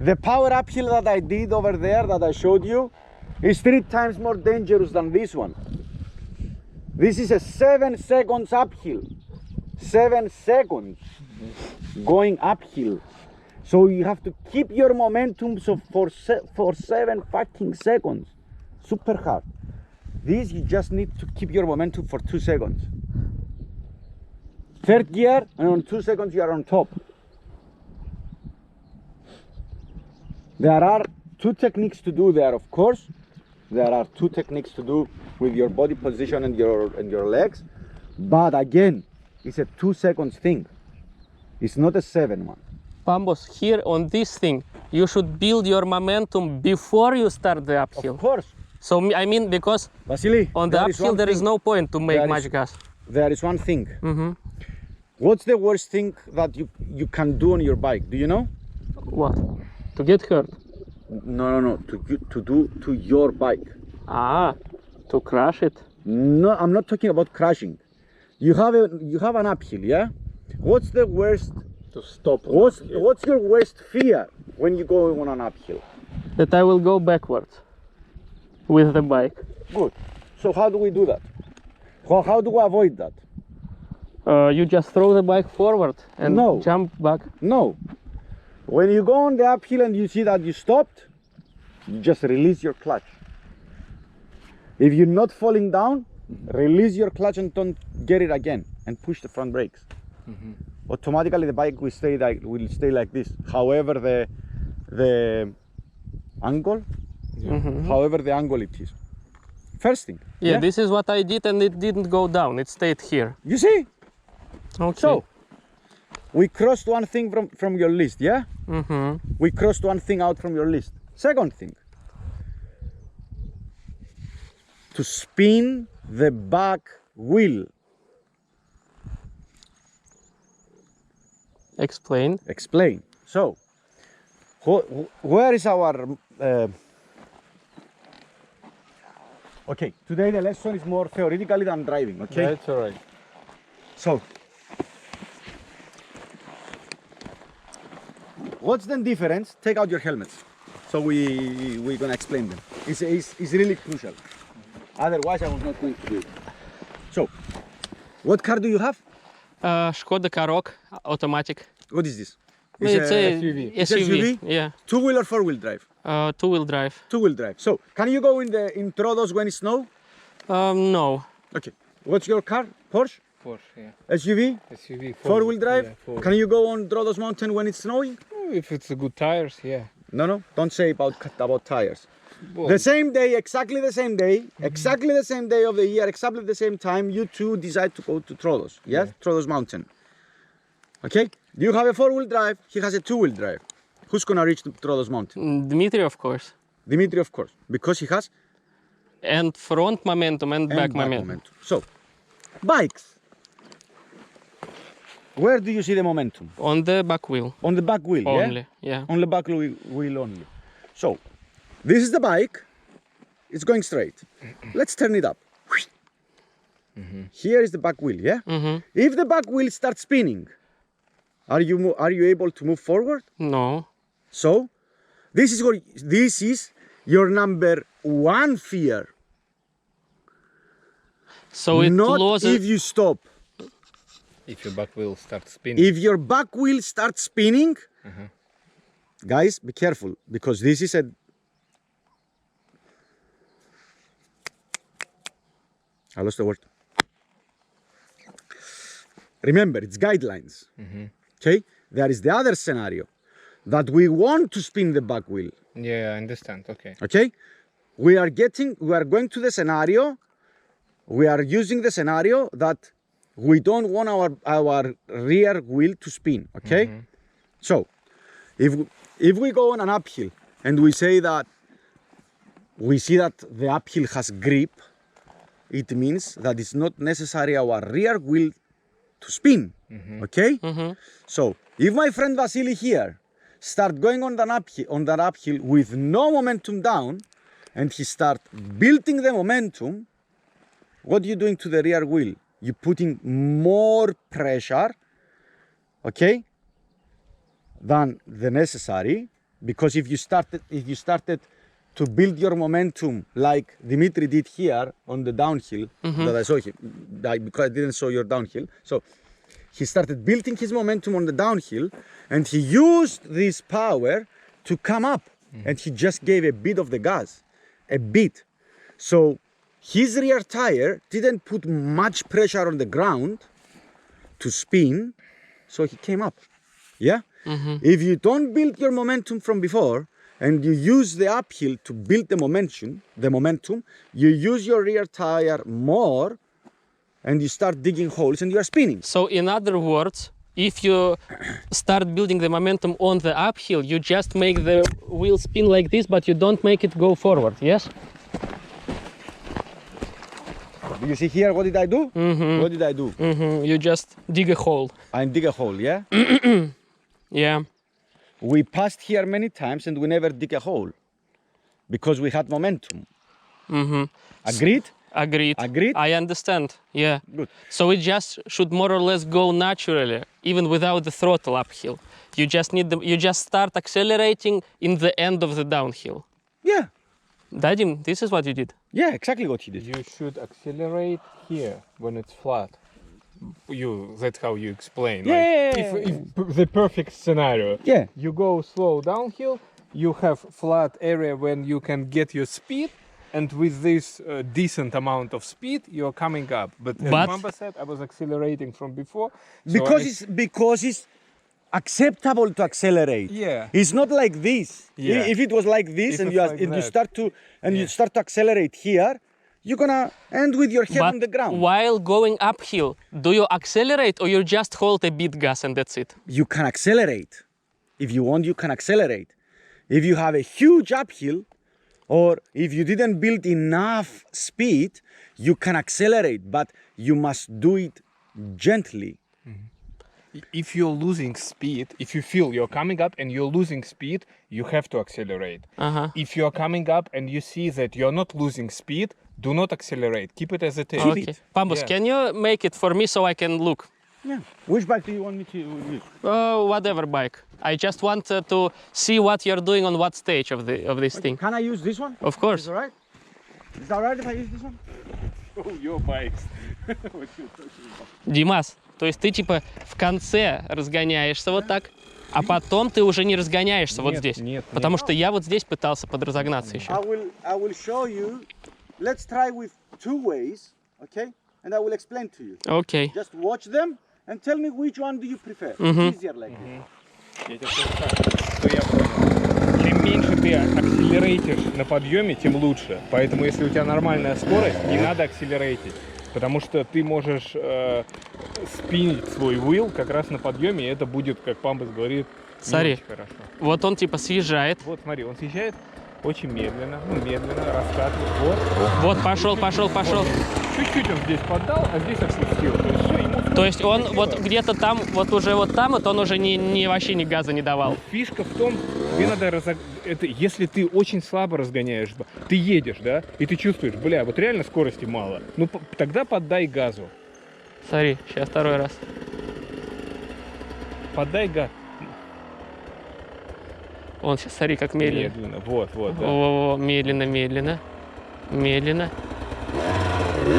The power uphill that I did over there, that I showed you, is 3 times more dangerous than this one. This is a 7 seconds uphill. 7 seconds going uphill. So you have to keep your momentum for 7 fucking seconds. Super hard. This, you just need to keep your momentum for 2 seconds. Third gear, and on 2 seconds you are on top. There are 2 techniques to do there, of course. There are 2 techniques to do with your body position and your legs. But again, it's a 2 seconds thing. It's not a 7 one. Pambos, here on this thing, you should build your momentum before you start the uphill. Of course. So I mean, because Vasily, on the uphill there is no point to make much gas. There is one thing. What's the worst thing that you can do on your bike? Do you know? What? To get hurt? No. To do to your bike. Ah, to crash it? No, I'm not talking about crashing. You have an uphill, yeah? What's the worst? To stop. What's your worst fear when you go on an uphill? That I will go backwards with the bike. Good. So how do we do that? How do we avoid that? You just throw the bike forward and jump back. No. When you go on the uphill and you see that you stopped, you just release your clutch. If you're not falling down, release your clutch and don't get it again, and push the front brakes. Automatically the bike will stay like this. However the angle, however the angle it is. First thing. Yeah, this is what I did, and it didn't go down. It stayed here. You see? Okay. So we crossed one thing from your list, yeah? We crossed one thing out from your list. Second thing, to spin the back wheel. Explain. Explain. So, where is our... Okay, today the lesson is more theoretically than driving, okay? That's all right. So, what's the difference? Take out your helmets. So we're gonna explain them. It's really crucial. Otherwise, I was not going to do it. So, what car do you have? Skoda Karoq, automatic. What is this? It's a SUV. It's SUV? Yeah. 2-wheel or 4-wheel drive? 2-wheel drive. 2-wheel drive. So, can you go in Troodos when it's snow? No. Okay. What's your car? Porsche? Porsche, yeah. SUV? SUV. 4-wheel drive? Yeah, 4-wheel. Can you go on Troodos mountain when it's snowing? If it's good tires, yeah. No. Don't say about tires. Well, The same day, exactly the same day, exactly the same day of the year, exactly the same time, you two decide to go to Troodos, yes? Troodos mountain. Okay? You have a 4-wheel drive, he has a 2-wheel drive. Who's gonna reach the Troodos mountain? Dimitri, of course. Dimitri, of course, because he has And front momentum and back momentum. So, bikes. Where do you see the momentum? On the back wheel. On the back wheel, Only, yeah. On the back wheel only. So, this is the bike. It's going straight. Let's turn it up. Here is the back wheel, yeah? If the back wheel starts spinning, are you able to move forward? No. So, this is your number 1 fear. So it Not closes. if you stop. if your back wheel starts spinning. If your back wheel starts spinning, guys, be careful, because this is I lost the word. Remember, it's guidelines. Okay? There is the other scenario that we want to spin the back wheel. Yeah, I understand. Okay. Okay? We are going to the scenario, we are using the scenario that we don't want our rear wheel to spin. Okay? So, if we go on an uphill and we see that the uphill has grip, it means that it's not necessary our rear wheel to spin. Okay? So, if my friend Vasily here start going on that uphill with no momentum down, and he start building the momentum, what are you doing to the rear wheel? You're putting more pressure, okay, than the necessary, Because if you started to build your momentum like Dimitri did here on the downhill that I saw him, because I didn't show your downhill. So he started building his momentum on the downhill, and he used this power to come up, and he just gave a bit of the gas, a bit. So his rear tire didn't put much pressure on the ground to spin, so he came up. Yeah? If you don't build your momentum from before and you use the uphill to build the momentum, you use your rear tire more and you start digging holes and you are spinning. So in other words, if you start building the momentum on the uphill, you just make the wheel spin like this, but you don't make it go forward, yes? Do you see here, what did I do? What did I do? You just dig a hole. I dig a hole, yeah? Yeah. We passed here many times and we never dig a hole because we had momentum. Agreed? Agreed. Agreed? I understand. Yeah. Good. So it just should more or less go naturally, even without the throttle uphill. You just need you just start accelerating in the end of the downhill. Yeah. Dadim, this is what you did. Yeah, exactly what he did. You should accelerate here when it's flat. That's how you explain. Yeah. Like, if the perfect scenario. Yeah. You go slow downhill, you have flat area when you can get your speed, and with this decent amount of speed, you're coming up. But as Mamba said, I was accelerating from before. Because it's acceptable to accelerate. Yeah. It's not like this. Yeah. If it was like this and you start to accelerate here, you're gonna end with your head on the ground. While going uphill, do you accelerate or you just hold a bit gas and that's it? You can accelerate. If you want, you can accelerate. If you have a huge uphill, or if you didn't build enough speed, you can accelerate, but you must do it gently. If you're losing speed, if you feel you're coming up and you're losing speed, you have to accelerate. If you're coming up and you see that you're not losing speed, do not accelerate. Keep it as it is. Okay. Pambus, can you make it for me so I can look? Yeah. Which bike do you want me to use? Whatever bike. I just want to see what you're doing on what stage of this thing. Can I use this one? Of course. Is it alright? Is it alright if I use this one? Oh, your bikes. Димас, то есть ты типа в конце разгоняешься вот так, а потом ты уже не разгоняешься вот здесь. Нет. Потому что я вот здесь пытался подразогнаться еще. I will show you. Let's try with two ways, okay? And I will explain to you. Окей. Just watch them and tell me which one do you prefer. It's easier like this. Я тебе скажу так, что я понял. Чем меньше ты акселерейтишь на подъеме, тем лучше. Поэтому, если у тебя нормальная скорость, не надо акселерейтить. Потому что ты можешь спинить свой wheel как раз на подъеме, и это будет, как Памбас говорит, Смотри, не очень хорошо. вот он типа съезжает. Вот смотри, он съезжает очень медленно, раскатывает. Вот, пошел. Чуть-чуть он здесь поддал, а здесь отпустил. То есть, все, ему То есть он вот где-то там, вот уже вот там, вот он уже вообще ни газа не давал. Фишка в том, тебе надо если ты очень слабо разгоняешь, ты едешь, да, и ты чувствуешь, бля, вот реально скорости мало, ну тогда поддай газу. Смотри, сейчас второй раз. Поддай газ. Он сейчас, смотри, как медленно. Медленно, вот, да. О, медленно.